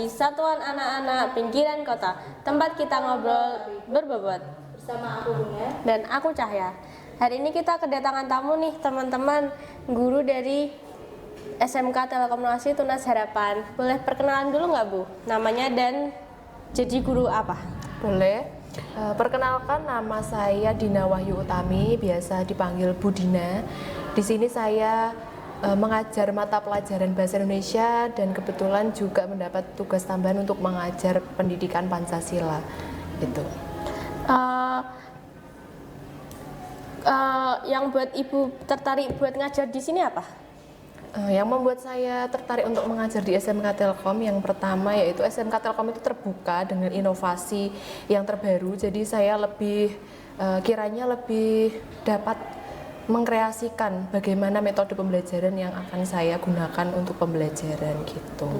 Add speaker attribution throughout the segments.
Speaker 1: di Satuan Anak-anak Pinggiran Kota, tempat kita ngobrol berbobot.
Speaker 2: Bersama aku Bunga
Speaker 1: Dan aku Cahya. Hari ini kita kedatangan tamu nih teman-teman, guru dari SMK Telekomunikasi Tunas Harapan. Boleh perkenalan dulu nggak Bu? Namanya dan jadi guru apa?
Speaker 3: Boleh. Perkenalkan, nama saya Dina Wahyu Utami, biasa dipanggil Bu Dina. Di sini saya mengajar mata pelajaran Bahasa Indonesia dan kebetulan juga mendapat tugas tambahan untuk mengajar pendidikan Pancasila. Gitu.
Speaker 1: Yang buat Ibu tertarik buat ngajar di sini apa?
Speaker 3: Yang membuat saya tertarik untuk mengajar di SMK Telkom yang pertama yaitu SMK Telkom itu terbuka dengan inovasi yang terbaru, jadi saya kiranya lebih dapat mengkreasikan bagaimana metode pembelajaran yang akan saya gunakan untuk pembelajaran gitu.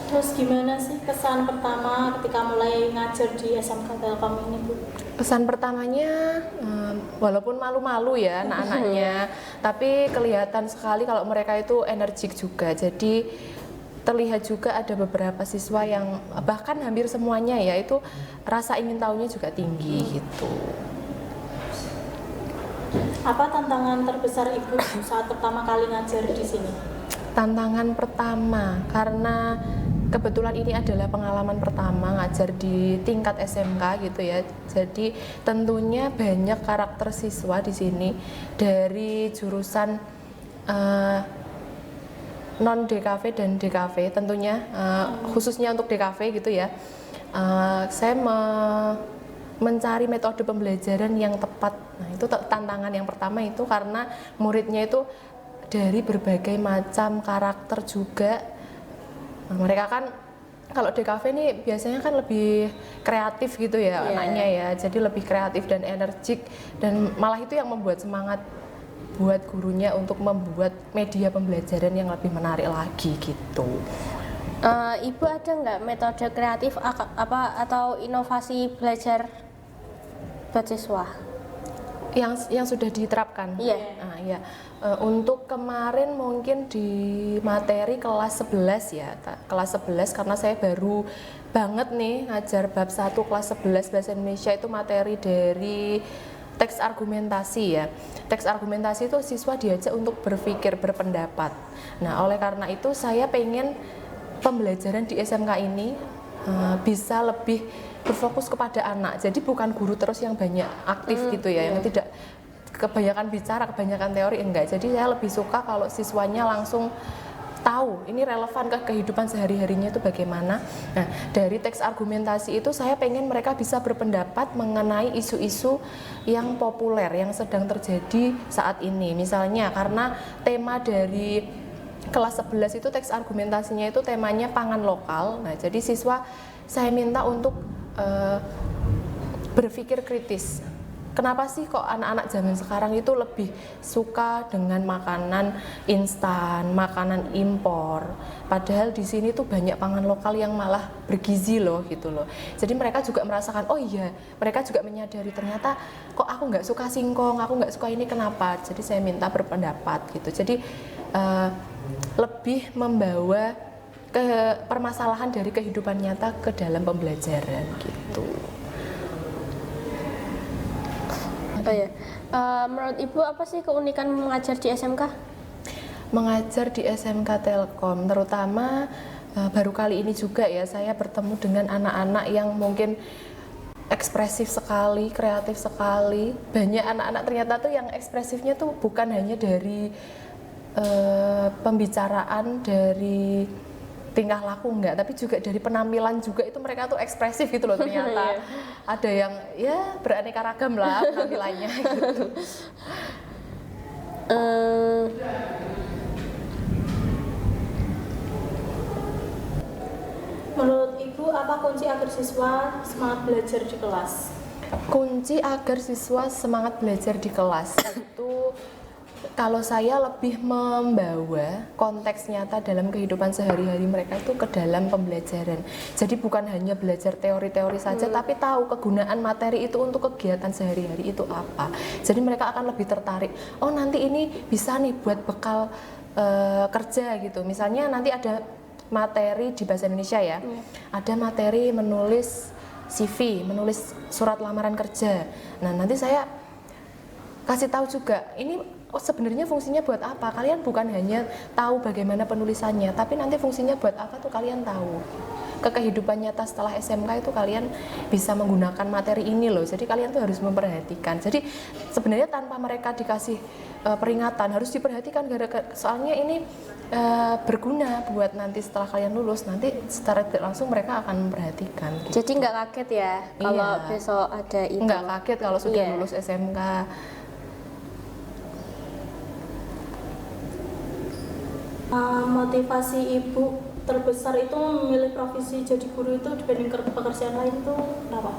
Speaker 2: Terus gimana sih kesan pertama ketika mulai ngajar di SMK Telkom ini Bu?
Speaker 3: Kesan pertamanya, walaupun malu-malu ya anak-anaknya, tapi kelihatan sekali kalau mereka itu energik juga. Jadi terlihat juga ada beberapa siswa yang bahkan hampir semuanya ya itu rasa ingin tahunya juga tinggi gitu.
Speaker 2: Apa tantangan terbesar Ibu saat pertama kali ngajar di sini?
Speaker 3: Tantangan pertama, karena kebetulan ini adalah pengalaman pertama ngajar di tingkat SMK gitu ya. Jadi tentunya banyak karakter siswa di sini dari jurusan non DKV dan DKV tentunya, khususnya untuk DKV gitu ya. Saya mencari metode pembelajaran yang tepat. Nah, itu tantangan yang pertama itu karena muridnya itu dari berbagai macam karakter juga. Nah, mereka kan kalau DKV ini biasanya kan lebih kreatif gitu ya anaknya ya. Jadi lebih kreatif dan energik dan malah itu yang membuat semangat buat gurunya untuk membuat media pembelajaran yang lebih menarik lagi gitu.
Speaker 1: Ibu ada nggak metode kreatif atau inovasi belajar buat siswa?
Speaker 3: Yang sudah diterapkan?
Speaker 1: Iya.
Speaker 3: Nah, ya. Untuk kemarin mungkin di materi kelas 11 ya, kelas 11 karena saya baru banget nih ngajar bab 1 kelas 11 Bahasa Indonesia itu materi dari teks argumentasi ya. Teks argumentasi itu siswa diajak untuk berpikir, berpendapat. Nah, oleh karena itu saya pengen pembelajaran di SMK ini bisa lebih berfokus kepada anak. Jadi bukan guru terus yang banyak aktif gitu ya, yang tidak kebanyakan bicara, kebanyakan teori, enggak. Jadi saya lebih suka kalau siswanya langsung tahu ini relevan ke kehidupan sehari-harinya itu bagaimana. Nah, dari teks argumentasi itu saya pengen mereka bisa berpendapat mengenai isu-isu yang populer yang sedang terjadi saat ini. Misalnya karena tema dari kelas 11 itu teks argumentasinya itu temanya pangan lokal. Nah, jadi siswa saya minta untuk berpikir kritis. Kenapa sih kok anak-anak zaman sekarang itu lebih suka dengan makanan instan, makanan impor? Padahal di sini tuh banyak pangan lokal yang malah bergizi loh gitu loh. Jadi mereka juga merasakan, oh iya, mereka juga menyadari ternyata kok aku nggak suka singkong, aku nggak suka ini kenapa? Jadi saya minta berpendapat gitu. Jadi lebih membawa ke permasalahan dari kehidupan nyata ke dalam pembelajaran gitu.
Speaker 1: Menurut Ibu apa sih keunikan mengajar di SMK?
Speaker 3: Mengajar di SMK Telkom, terutama baru kali ini juga ya saya bertemu dengan anak-anak yang mungkin ekspresif sekali, kreatif sekali. Banyak anak-anak ternyata tuh yang ekspresifnya tuh bukan hanya dari pembicaraan, dari tingkah laku enggak, tapi juga dari penampilan juga itu mereka tuh ekspresif gitu loh ternyata. Ada yang ya beraneka ragam lah penampilannya gitu.
Speaker 2: Menurut Ibu apa kunci agar siswa semangat belajar di kelas?
Speaker 3: Kunci agar siswa semangat belajar di kelas itu kalau saya lebih membawa konteks nyata dalam kehidupan sehari-hari mereka itu ke dalam pembelajaran. Jadi bukan hanya belajar teori-teori saja, tapi tahu kegunaan materi itu untuk kegiatan sehari-hari itu apa. Jadi mereka akan lebih tertarik. Oh nanti ini bisa nih buat bekal kerja gitu. Misalnya nanti ada materi di bahasa Indonesia ya. Ada materi menulis CV, menulis surat lamaran kerja. Nah, nanti saya kasih tahu juga ini sebenarnya fungsinya buat apa. Kalian bukan hanya tahu bagaimana penulisannya, tapi nanti fungsinya buat apa tuh kalian tahu. Ke kehidupan nyata setelah SMK itu kalian bisa menggunakan materi ini loh. Jadi kalian tuh harus memperhatikan. Jadi sebenarnya tanpa mereka dikasih peringatan harus diperhatikan, soalnya ini berguna buat nanti setelah kalian lulus. Nanti secara tidak langsung mereka akan memperhatikan gitu.
Speaker 1: Jadi nggak kaget ya kalau besok ada itu?
Speaker 3: Nggak kaget kalau sudah lulus SMK.
Speaker 2: Motivasi ibu terbesar itu memilih profesi jadi guru itu dibanding pekerjaan lain itu kenapa?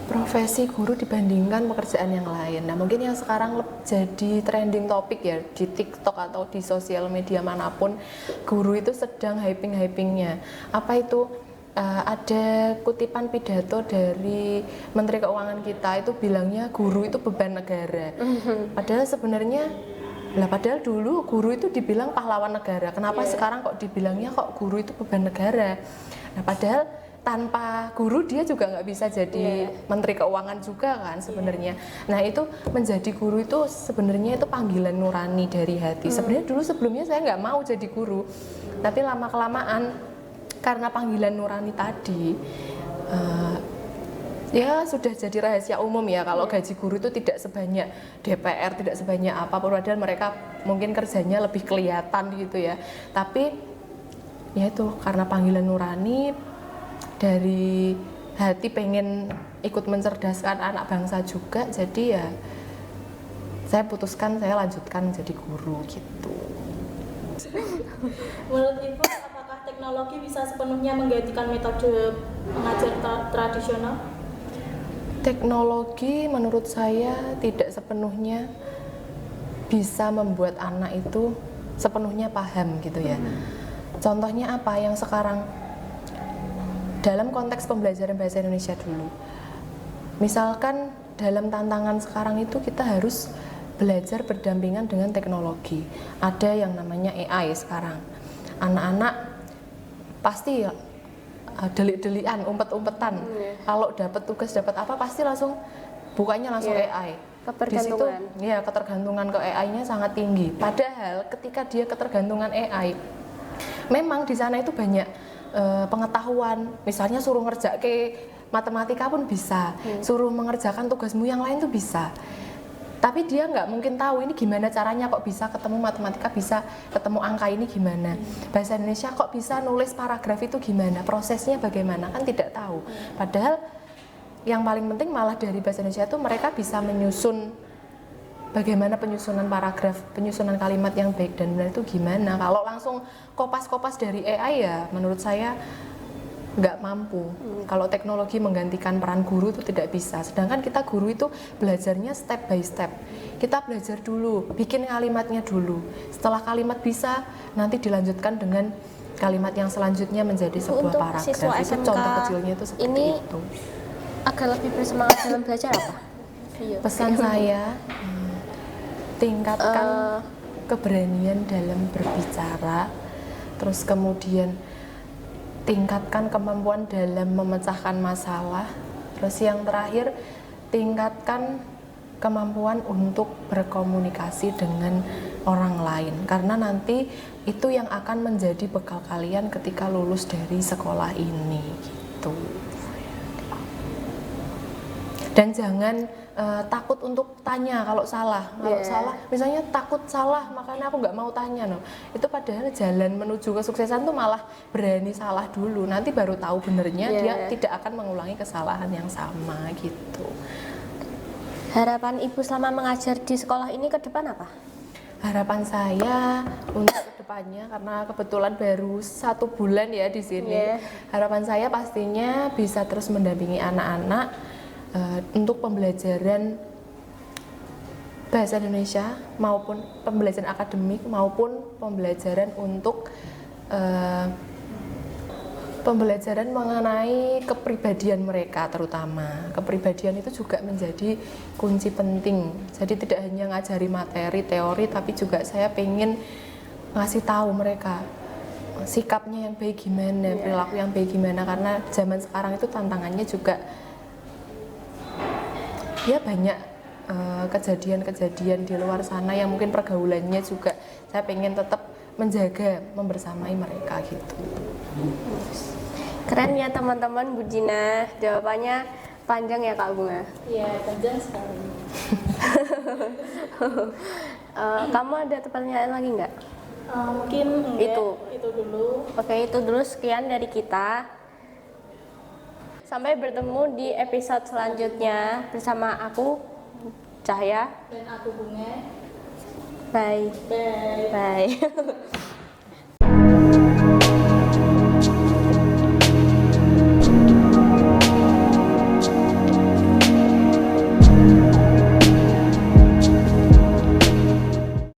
Speaker 3: Profesi guru dibandingkan pekerjaan yang lain. Nah, mungkin yang sekarang jadi trending topik ya di TikTok atau di sosial media manapun, guru itu sedang hyping-hypingnya. Apa itu? Ada kutipan pidato dari Menteri Keuangan kita itu bilangnya guru itu beban negara. Padahal sebenarnya padahal dulu guru itu dibilang pahlawan negara. Kenapa sekarang kok dibilangnya kok guru itu beban negara? Nah, padahal tanpa guru dia juga nggak bisa jadi Menteri Keuangan juga kan sebenarnya. Nah, itu menjadi guru itu sebenarnya itu panggilan nurani dari hati. Sebenarnya dulu sebelumnya saya nggak mau jadi guru, tapi lama kelamaan karena panggilan nurani tadi ya sudah jadi rahasia umum ya kalau gaji guru itu tidak sebanyak DPR, tidak sebanyak apa, padahal mereka mungkin kerjanya lebih kelihatan gitu ya. Tapi ya itu karena panggilan nurani dari hati pengen ikut mencerdaskan anak bangsa juga, jadi ya saya putuskan saya lanjutkan jadi guru gitu.
Speaker 2: Menurut Ibu, apakah teknologi bisa sepenuhnya menggantikan metode mengajar tradisional?
Speaker 3: Teknologi menurut saya tidak sepenuhnya bisa membuat anak itu sepenuhnya paham gitu ya. Contohnya apa yang sekarang dalam konteks pembelajaran bahasa Indonesia dulu. Misalkan dalam tantangan sekarang itu kita harus belajar berdampingan dengan teknologi. Ada yang namanya AI sekarang. Anak-anak pasti delik-delikan, umpet-umpetan. Kalau dapat tugas, dapat apa pasti langsung bukanya langsung AI. Di situ ya ketergantungan ke AI-nya sangat tinggi. Padahal ketika dia ketergantungan AI, memang di sana itu banyak pengetahuan. Misalnya suruh ngerjain matematika pun bisa, suruh mengerjakan tugasmu yang lain tuh bisa. Tapi dia nggak mungkin tahu ini gimana caranya kok bisa ketemu matematika, bisa ketemu angka ini gimana. Bahasa Indonesia kok bisa nulis paragraf itu gimana, prosesnya bagaimana, kan tidak tahu. Padahal yang paling penting malah dari bahasa Indonesia itu mereka bisa menyusun bagaimana penyusunan paragraf, penyusunan kalimat yang baik dan benar itu gimana. Kalau langsung kopas-kopas dari AI ya menurut saya nggak mampu. Kalau teknologi menggantikan peran guru itu tidak bisa. Sedangkan kita guru itu belajarnya step by step. Kita belajar dulu, bikin kalimatnya dulu. Setelah kalimat bisa, nanti dilanjutkan dengan kalimat yang selanjutnya menjadi sebuah
Speaker 1: Untuk
Speaker 3: paragraf.
Speaker 1: siswa
Speaker 3: Itu
Speaker 1: SMK
Speaker 3: contoh kecilnya itu seperti
Speaker 1: ini
Speaker 3: itu.
Speaker 1: Agar lebih bersemangat dalam belajar apa?
Speaker 3: Pesan saya, tingkatkan keberanian dalam berbicara, terus kemudian tingkatkan kemampuan dalam memecahkan masalah, terus yang terakhir tingkatkan kemampuan untuk berkomunikasi dengan orang lain, karena nanti itu yang akan menjadi bekal kalian ketika lulus dari sekolah ini gitu. Dan jangan takut untuk tanya kalau salah. Kalau salah, misalnya takut salah, makanya aku nggak mau tanya. No. Itu padahal jalan menuju kesuksesan tuh malah berani salah dulu. Nanti baru tahu benernya dia tidak akan mengulangi kesalahan yang sama gitu.
Speaker 1: Harapan Ibu selama mengajar di sekolah ini ke depan apa?
Speaker 3: Harapan saya untuk kedepannya, karena kebetulan baru 1 bulan ya di sini. Harapan saya pastinya bisa terus mendampingi anak-anak untuk pembelajaran bahasa Indonesia maupun pembelajaran akademik maupun pembelajaran untuk pembelajaran mengenai kepribadian mereka, terutama kepribadian itu juga menjadi kunci penting. Jadi tidak hanya ngajari materi teori, tapi juga saya pengen ngasih tahu mereka sikapnya yang baik gimana, perilaku yang baik gimana, karena zaman sekarang itu tantangannya juga ya banyak kejadian-kejadian di luar sana yang mungkin pergaulannya juga saya pengen tetap menjaga, membersamai mereka gitu.
Speaker 1: Keren ya teman-teman, Bu Gina. Jawabannya panjang ya Kak Bunga.
Speaker 2: Iya, panjang sekali.
Speaker 1: Kamu ada pertanyaan lagi nggak?
Speaker 2: Mungkin enggak,
Speaker 1: Itu.
Speaker 2: dulu.
Speaker 1: Oke, itu dulu sekian dari kita. Sampai bertemu di episode selanjutnya bersama aku, Cahya.
Speaker 2: Dan aku Bunga.
Speaker 1: Bye.
Speaker 2: Bye.
Speaker 1: Bye.